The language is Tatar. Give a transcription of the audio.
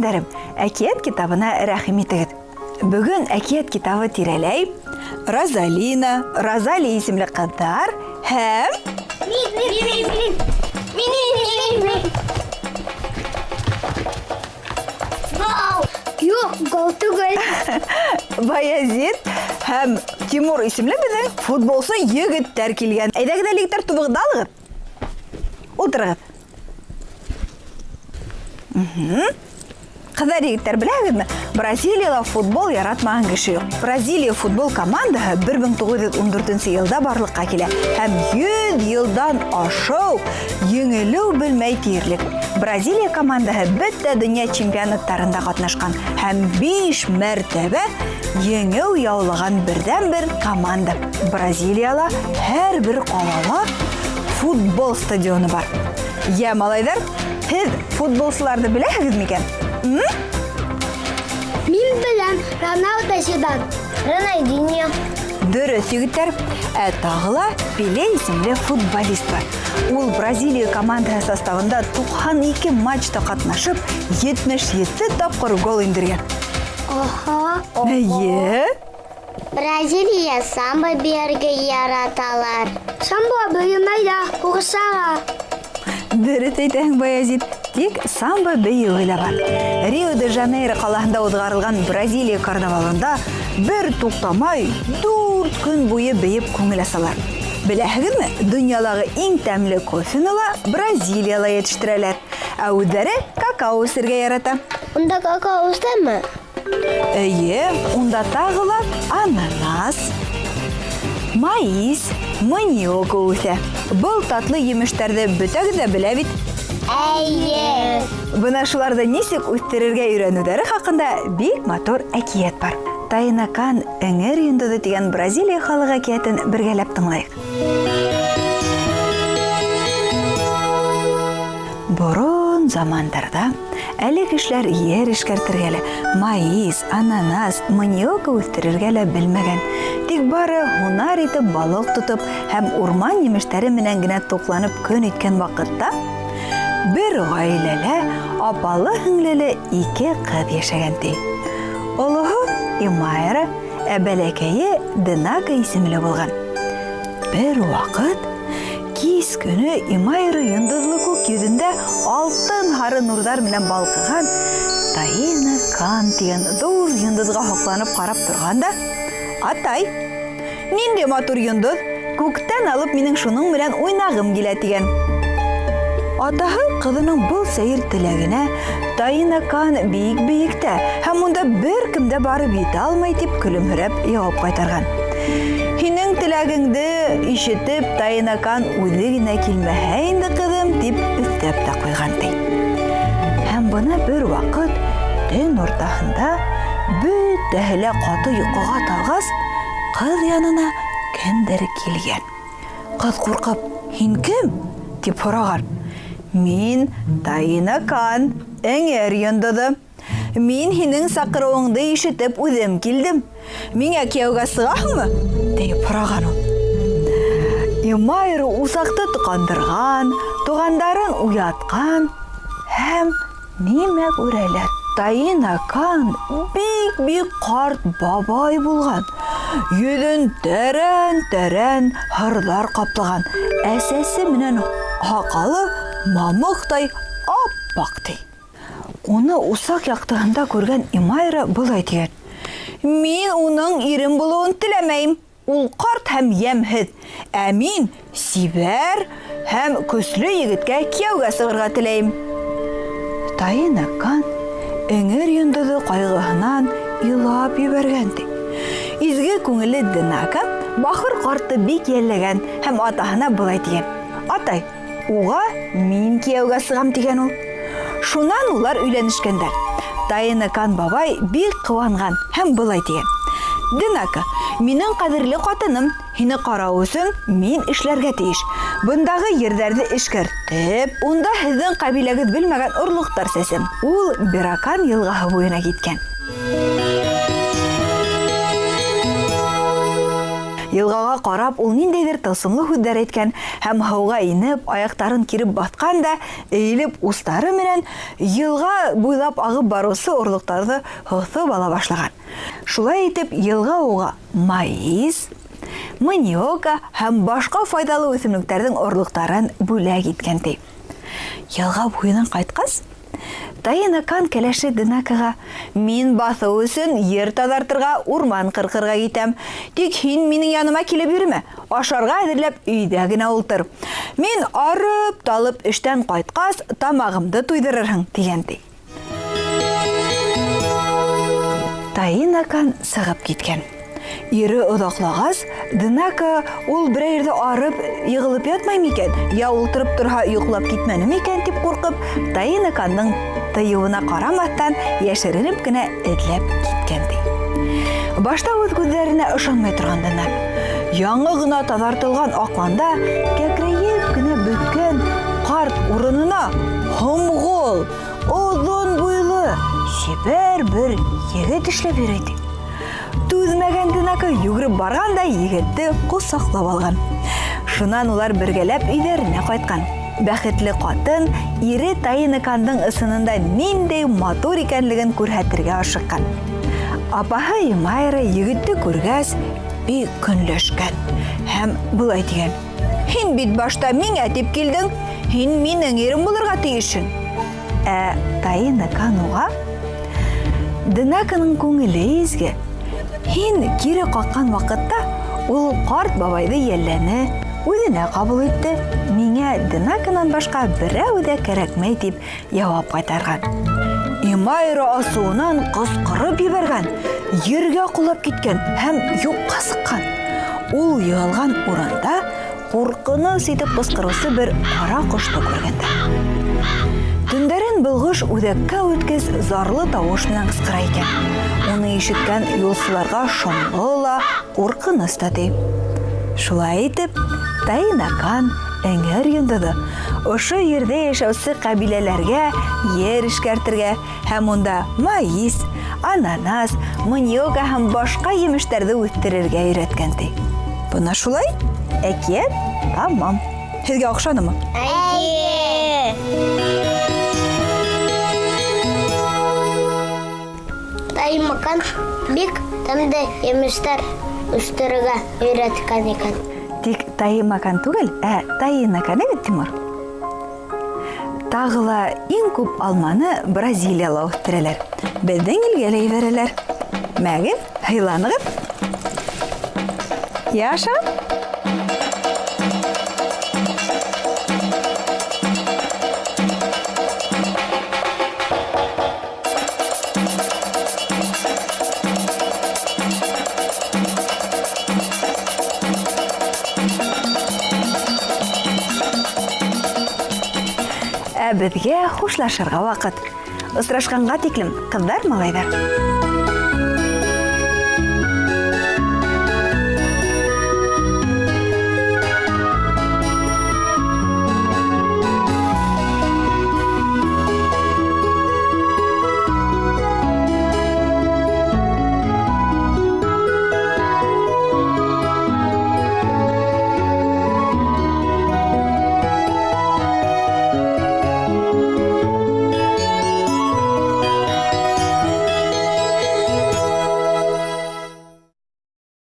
җиңгәндәрем, әкият китабына рәхим итегез. Бүген әкият китабы тирәләй Розалина, Розалия исемле кызлар һәм Юк, гол түгел. Баязит һәм Тимур исемле безнең футболчы егетләр килгән. Әйдәгез әлегә тубыгда алыгыз. Утырыгыз. Кызлар, егетләр, беләгезме? Бразилияда футбол яратмаган кеше юк. Бразилия футбол командаһы 1914 елда барлыкка килә һәм 100 елдан ашау еңелү белмәй тиерлек. Бразилия командаһы бөтә дөнья чемпионатларында катнашкан һәм 5 мәртәбә еңү яулаган бердән-бер команда. Бразилияда һәрбер калала футбол стадионы бар. Я, малайдар, һез футболчыларны беләсезме икән? Мин белән Роналдо Зидан. Рональдиньо. Дөрес, егетләр, тагыла Пеле исемле футболист бар. Ул Бразилия командасы составында 92 матчта катнашып, 77 тапкыр гол индергән. Аха. Әйе. Бразилия самбо биергә яраталар. Самбо бөймәйдә хугысага. Дөрес әйтәһең, Баязит. Тик самбо бейеүе лә бар. Рио-де-Жанейро калаһында узгарылган Бразилия карнавалында бер туктамай 4 көн буе бейеп күңел асалар. Беләһегезме, дөньядагы иң тәмле кофены ла Бразилияда yetişтерәләр. Ә үзләре какао үсергә ярата. Унда какао үсәме? Әйе, унда тагыла ананас, маис, маниок үсә. Был татлы емештәрне бөтәгез дә белә бит. Әйе. Бына шуларда нисек үстерергә өйрәнүләре хакында бик матур әкият бар. Тайнакан эңер йондызы дигән Бразилия халык әкиятен бергәләп тыңлайык. Борон замандарда әле кешеләр ер эшкәртергәле, маис, ананас, маниок үстерергәле белмәгән. Тик бары һунар итеп балык тотып һәм урман емештәре менән генә тукланып көн иткән вакытта бер гаиләлә апалы-һеңлеле 2 кыз яшәгән ди. Олыһы Имайра, бәләкәе Динака исемле булган. Бер вакыт кис көне Имайра йондызлы күк йөзендә алтын һары нурлар белән балкыган Тайнакан дигән зур йондызга хакланып карап торганда, "Атай, нинди матур йондыз, күктән алып минең шуның белән уйнагым килә" дигән. Атаһы кызының был сәер теләгенә Тайнакан бик-биектә һәм монда бер кем дә барып җитә алмый дип көлемһерәп җавап кайтарган. "Һинең теләгеңде ишетеп Тайнакан үзе генә килмәһә инде, кызым" дип өстәп тә куйган ди. Һәм бына бер вакыт төн уртаһында бөтәһе лә каты йокыга талгас, кыз янына кемдер килгән. Кыз куркып, "Һин кем?" дип сораган. "Мин Тайнакан, эңер йондызы. Мин һинең сакыруыңды ишетеп үзем килдем. Миңа кияүгә сыгасыңмы?" дип сораган ул. Имайра усакты тукандырган, тугандарын уяткан һәм нимә күрәләр? Тайнакан бик карт бабай булган. Йөзен тәрән һырлар каплаган. Әсәсе менән хакалы мамыктай аппак ди. Уны усак яктыгында күргән Имайра булай дигән: "Мин уның ирем булуын теләмәйм. Ул карт һәм ямһез. Ә мин сибәр һәм көчле егеткә кияүгә сыгырга теләйм." Тайнакан эңер йондызы кайгыһыннан илап җибәргән ди. Изге күңелле Динака бахыр картты бик йәлләгән һәм атаһына булай дигән: "Атай, уга мин кияүгә сыгам" дигән ул. Шуннан улар өйләнешкәндәр. Тайнакан бабай бик кыванган һәм булай дигән: "Динака, минең кадерле катыным, һине карау өчен мин эшләргә тиеш. Бундагы йөрдәрне эшкәртеп, унда һезнең кабиләгез белмәгән орлыктар сәсем." Ул Биракан елгаһы буена киткән. Йылғаға ҡарап, ул ниндәйҙер тылсымлы һүҙҙәр әйткән һәм һыуға инеп, аяҡтарын киреп баҫҡан да, эйелеп устары менән йылға буйлап ағып барыусы орлоҡтарҙы һоҫоп ала башлаған. Шулай итеп, йылға уға маис, маниока һәм башҡа файҙалы үҫемлектәрҙең орлоҡтарын бүләк иткән ти. Йылға буйынан ҡайтҡас, Таина Кан кәләше Дынакаға: «Мин баҫыу өсөн ер таҙартырға, урман ҡырҡырға китәм. Тик һин минең яныма килеп йөрөмә, ашарға әҙерләп өйҙә генә ултыр. Мин арып-талып эштән ҡайтҡас, тамағымды туйҙырырһың», тигән ти. Таина Кан сығып киткән. Ире оҙаҡлағас, Дынака ул берәй ерҙә арып, йығылып ятмай микән, я ултырып торһа йоҡлап китмәне микән дип ҡурҡып, Таина Кандың тыйыуына ҡарамаҫтан йәшеренеп кенә эҙләп киткән ти. Башта үҙ күҙҙәренә ышанмай торған Дынак. Яңы ғына таҙартылған аҡланда кәкрәйеп кенә бөткән ҡарт урынына һомғол, оҙон буйлы, сибәр бер егет эшләп йөрөй ти. Түҙмәгән Дынака йүгереп барған да егетте ҡосаҡлап алған. Шунан улар бергәләп өйҙәренә ҡайтҡан. Бәхетле ҡатын ире Таина Кандың ысынында ниндәй матур икәнлеген күрһәтергә ашыҡҡан. Апаһы Имайра егетте күргәс, бик көнләшкән һәм былай тигән: «Һин бит башта миңә тип килдең, һин минең ирем булырға тейешһең». Таина Кан уға: «Дынаканың күңеле изге. Һин кире ҡаҡҡан ваҡытта ул ҡарт бабайҙы йәлләне, үҙенә ҡабул итте. Миңә Дынаканан башҡа берәү ҙә кәрәкмәй», тип яуап ҡайтарған. Имайра асыуынан ҡысҡырып ебәргән, ергә ҡолап киткән һәм юҡҡа сыҡҡан. Ул йығылған урында ҡурҡыныс итеп ҡысҡырыусы бер ҡара ҡошто күргәндәр. Төндәрен был үҙәккә үткес зарлы тауыш менән ҡысҡыра икән. Уны ишеткән юлсыларға шомло ла, ҡурҡыныс та ти. Шулай итеп, Таина Кан эңер йондоҙо ошо ерҙә йәшәүсе ҡәбиләләргә ер эшкәртергә һәм унда маис, ананас, маниока һәм башҡа емештәрҙе үҫтерергә өйрәткән ти. Бына шулай, әкиәт тамам. Һеҙгә оҡшанымы? Таина Кан бик тәмле емештәр үҫтерергә өйрәткән икән. Тик Таина Кан түгел, Таина Кан бит, Тимур. Тағы ла иң күп алманы Бразилияла үҫтерәләр. Беҙҙең илгә лә ебәрәләр. Мәгеҙ, һыйланығыҙ. Яша. Беҙгә хушлашырға ваҡыт. Осрашҡанға тиклем, ҡыҙҙар, малайҙар.